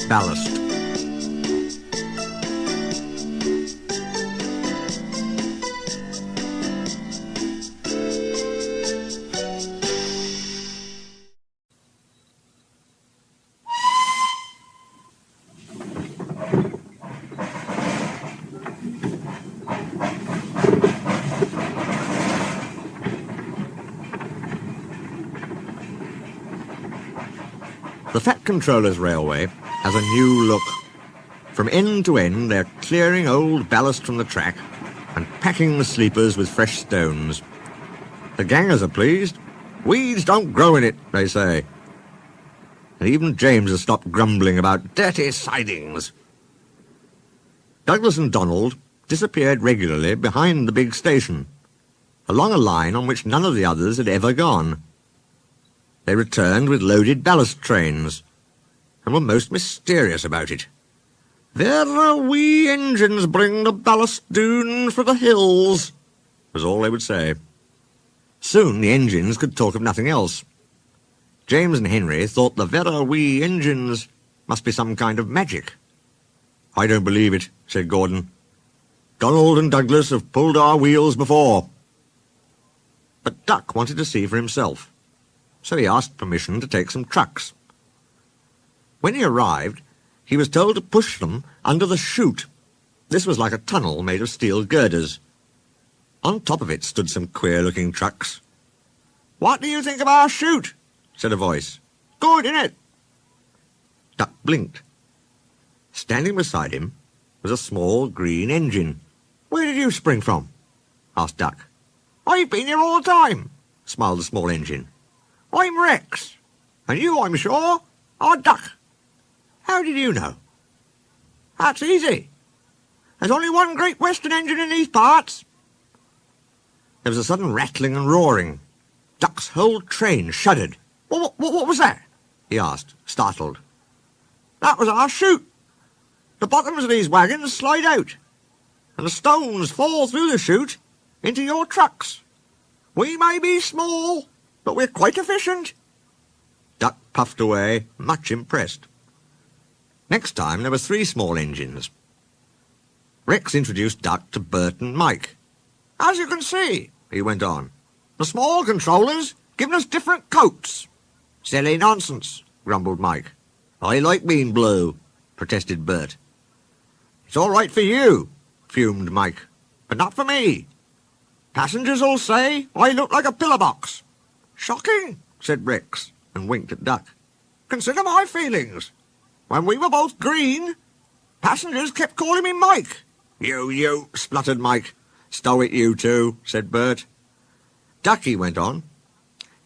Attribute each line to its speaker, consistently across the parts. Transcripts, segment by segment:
Speaker 1: Ballast. The Fat Controller's Railway has a new look. From end to end, they're clearing old ballast from the track and packing the sleepers with fresh stones. The gangers are pleased. Weeds don't grow in it, they say. And even James has stopped grumbling about dirty sidings. Douglas and Donald disappeared regularly behind the big station, along a line on which none of the others had ever gone. They returned with loaded ballast trains, and were most mysterious about it. "Their wee engines bring the ballast doon for the hills," was all they would say. Soon the engines could talk of nothing else. James and Henry thought the "vera wee engines" must be some kind of magic. "I don't believe it," said Gordon. "Donald and Douglas have pulled our wheels before." But Duck wanted to see for himself, so he asked permission to take some trucks. When he arrived, he was told to push them under the chute. This was like a tunnel made of steel girders. On top of it stood some queer-looking trucks. "What do you think of our chute?" said a voice. "Good, innit?" Duck blinked. Standing beside him was a small green engine. "Where did you spring from?" asked Duck. "I've been here all the time," smiled the small engine. "I'm Rex, and you, I'm sure, are Duck." "How did you know?" "That's easy. There's only one Great Western engine in these parts." There was a sudden rattling and roaring. Duck's whole train shuddered. What was that?" he asked, startled. "That was our chute. The bottoms of these wagons slide out, and the stones fall through the chute into your trucks. We may be small, but we're quite efficient." Duck puffed away, much impressed. Next time there were 3 small engines. Rex introduced Duck to Bert and Mike. "As you can see," he went on, "the small controller's given us different coats." "Silly nonsense," grumbled Mike. "I like being blue," protested Bert. "It's all right for you," fumed Mike, "but not for me. Passengers'll say I look like a pillar box." "Shocking," said Rex, and winked at Duck. "Consider my feelings. When we were both green, passengers kept calling me Mike." You, spluttered Mike. "Stow it, you two," said Bert. "Ducky," went on,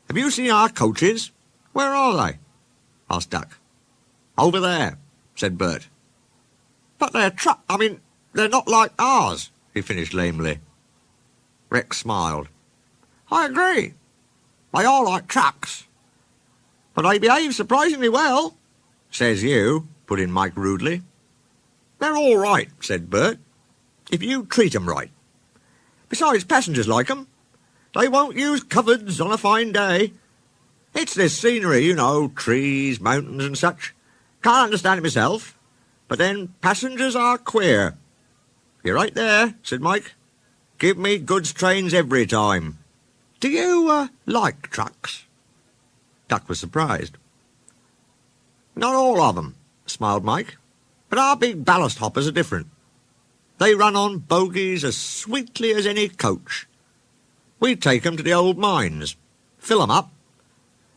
Speaker 1: "have you seen our coaches?" "Where are they?" asked Duck. "Over there," said Bert. "But they're they're not like ours," he finished lamely. Rex smiled. "I agree. They are like trucks. But they behave surprisingly well." "Says you," put in Mike rudely. "They're all right," said Bert, "if you treat 'em right. Besides, passengers like 'em. They won't use cupboards on a fine day. It's this scenery, you know, trees, mountains and such. Can't understand it myself. But then passengers are queer." "You're right there," said Mike. "Give me goods trains every time." "Do you, like trucks?" Duck was surprised. "Not all of 'em," smiled Mike. "But our big ballast hoppers are different. They run on bogies as sweetly as any coach. We take 'em to the old mines, fill 'em up,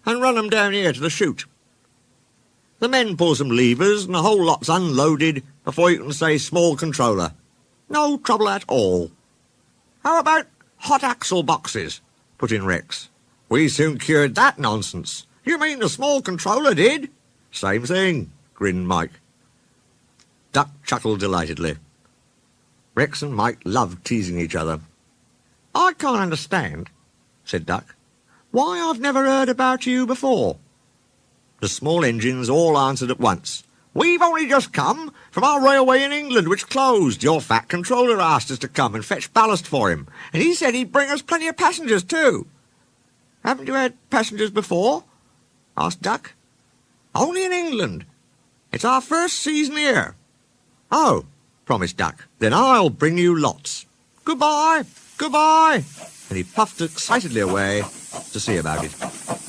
Speaker 1: and run 'em down here to the chute. The men pull some levers and the whole lot's unloaded before you can say small controller. No trouble at all." "How about hot axle boxes?" put in Rex. "We soon cured that nonsense." "You mean the small controller did?" "Same thing," grinned Mike. Duck chuckled delightedly. Rex and Mike loved teasing each other. "I can't understand," said Duck, "why I've never heard about you before." The small engines all answered at once. "We've only just come from our railway in England, which closed. Your Fat Controller asked us to come and fetch ballast for him, and he said he'd bring us plenty of passengers too." "Haven't you had passengers before?" asked Duck. "Only in England. It's our first season here. Oh, promised Duck. Then I'll bring you lots. Goodbye, goodbye. And he puffed excitedly away to see about it.